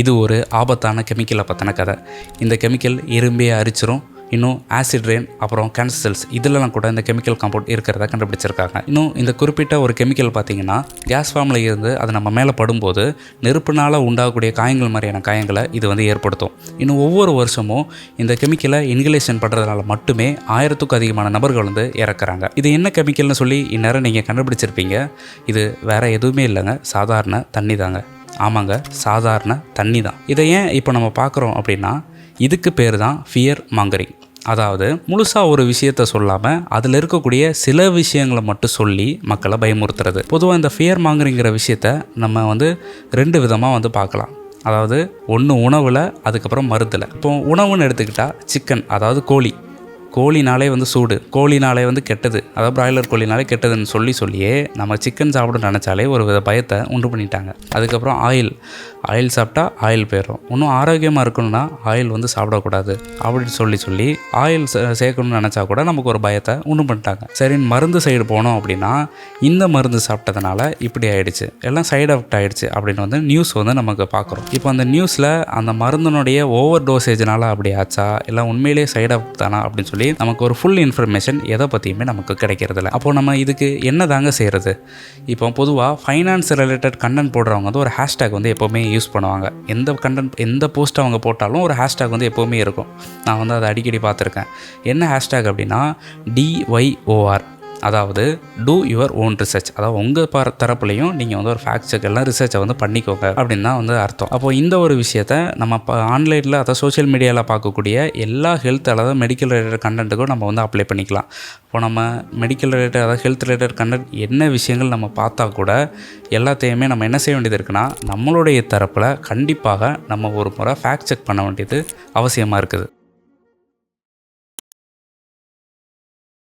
இது ஒரு ஆபத்தான கெமிக்கலை பற்றின கதை. இந்த கெமிக்கல் இரும்பே அரிச்சிரும். இன்னும் ஆசிட் ரெயின், அப்புறம் கேன்சர் செல்ஸ், இதிலலாம் கூட இந்த கெமிக்கல் காம்பவுண்ட் இருக்கிறத கண்டுபிடிச்சிருக்காங்க. இன்னும் இந்த குறிப்பிட்ட ஒரு கெமிக்கல் பார்த்திங்கன்னா கேஸ் ஃபார்மில் இருந்து அது நம்ம மேலே படும்போது நெருப்புனால் உண்டாகக்கூடிய காயங்கள் மாதிரியான காயங்களை இது ஏற்படுத்தும். இன்னும் ஒவ்வொரு வருஷமும் இந்த கெமிக்கலை இன்ஹலேஷன் பண்ணுறதுனால மட்டுமே 1000க்கும் அதிகமான நபர்கள் இறக்குறாங்க. இது என்ன கெமிக்கல்னு சொல்லி இந்நேரம் நீங்கள் கண்டுபிடிச்சிருப்பீங்க. இது வேறு எதுவுமே இல்லைங்க, சாதாரண தண்ணி தாங்க. ஆமாங்க, சாதாரண தண்ணி தான். இதை ஏன் இப்போ நம்ம பார்க்குறோம் அப்படின்னா, இதுக்கு பேர் தான் ஃபியர் மாங்கரிங். அதாவது முழுசாக ஒரு விஷயத்த சொல்லாமல் அதில் இருக்கக்கூடிய சில விஷயங்களை மட்டும் சொல்லி மக்களை பயமுறுத்துறது. பொதுவாக இந்த ஃபியர் மாங்கரிங்கிற விஷயத்த நம்ம 2 விதமாக பார்க்கலாம். அதாவது ஒன்று உணவில், அதுக்கப்புறம் மருந்தில். இப்போ உணவுன்னு எடுத்துக்கிட்டால் சிக்கன், அதாவது கோழினாலே சூடு, கோழினாலே கெட்டது, அதாவது பிராய்லர் கோழினாலே கெட்டதுன்னு சொல்லியே நம்ம சிக்கன் சாப்பிட நினச்சாலே ஒரு வித பயத்தை உண்டு பண்ணிட்டாங்க. அதுக்கப்புறம் ஆயில் சாப்பிட்டா ஆயில் போயிடும். இன்னும் ஆரோக்கியமாக இருக்கணும்னா ஆயில் சாப்பிடக்கூடாது அப்படின்னு சொல்லி ஆயில் சேர்க்கணும்னு நினச்சா கூட நமக்கு ஒரு பயத்தை உண்டு பண்ணிட்டாங்க. சரின்னு மருந்து சைடு போனோம் அப்படின்னா, இந்த மருந்து சாப்பிட்டதுனால இப்படி ஆயிடுச்சு, எல்லாம் சைடு எஃபெக்ட் ஆகிடுச்சு அப்படின்னு நியூஸ் நமக்கு பார்க்குறோம். இப்போ அந்த நியூஸில் அந்த மருந்தினுடைய ஓவர் டோசேஜ்னால அப்படி ஆச்சா, இல்லை உண்மையிலேயே சைடு எஃபெக்ட் தானா அப்படின்னு சொல்லி நமக்கு ஒரு ஃபுல் இன்ஃபர்மேஷன் எதை பற்றியுமே நமக்கு கிடைக்கிறதில்ல. அப்போது நம்ம இதுக்கு என்ன தாங்க செய்கிறது? இப்போ பொதுவாக ஃபைனான்ஸ் ரிலேட்டட் கண்டென்ட் போடுறவங்க ஒரு ஹேஷ்டேக் எப்போவுமே யூஸ் பண்ணுவாங்க. எந்த போஸ்ட் அவங்க போட்டாலும் ஒரு ஹேஷ்டேக் எப்போவுமே இருக்கும். நான் அதை அடிக்கடி பார்த்துருக்கேன். என்ன ஹேஷ்டேக் அப்படின்னா DYOR, அதாவது டூ யுவர் ஓன் ரிசர்ச். அதாவது உங்கள் தரப்புலையும் நீங்கள் ஒரு ஃபேக்ட் செக் எல்லாம் ரிசர்ச்சை பண்ணிக்கோங்க அப்படின்னு தான் அர்த்தம். அப்போது இந்த ஒரு விஷயத்தை நம்ம ஆன்லைனில், அதாவது சோஷியல் மீடியாவில் பார்க்கக்கூடிய எல்லா ஹெல்த், அதாவது மெடிக்கல் ரிலேட்டட் கண்டென்ட்டுக்கும் நம்ம அப்ளை பண்ணிக்கலாம். இப்போ நம்ம மெடிக்கல் ரிலேட்டட், அதாவது ஹெல்த் ரிலேட்டட் கண்டென்ட் என்ன விஷயங்கள் நம்ம பார்த்தா கூட எல்லாத்தையுமே நம்ம என்ன செய்ய வேண்டியது இருக்குன்னா, நம்மளுடைய தரப்பில் கண்டிப்பாக நம்ம ஒரு முறை ஃபேக்ட் செக் பண்ண வேண்டியது அவசியமாக இருக்குது.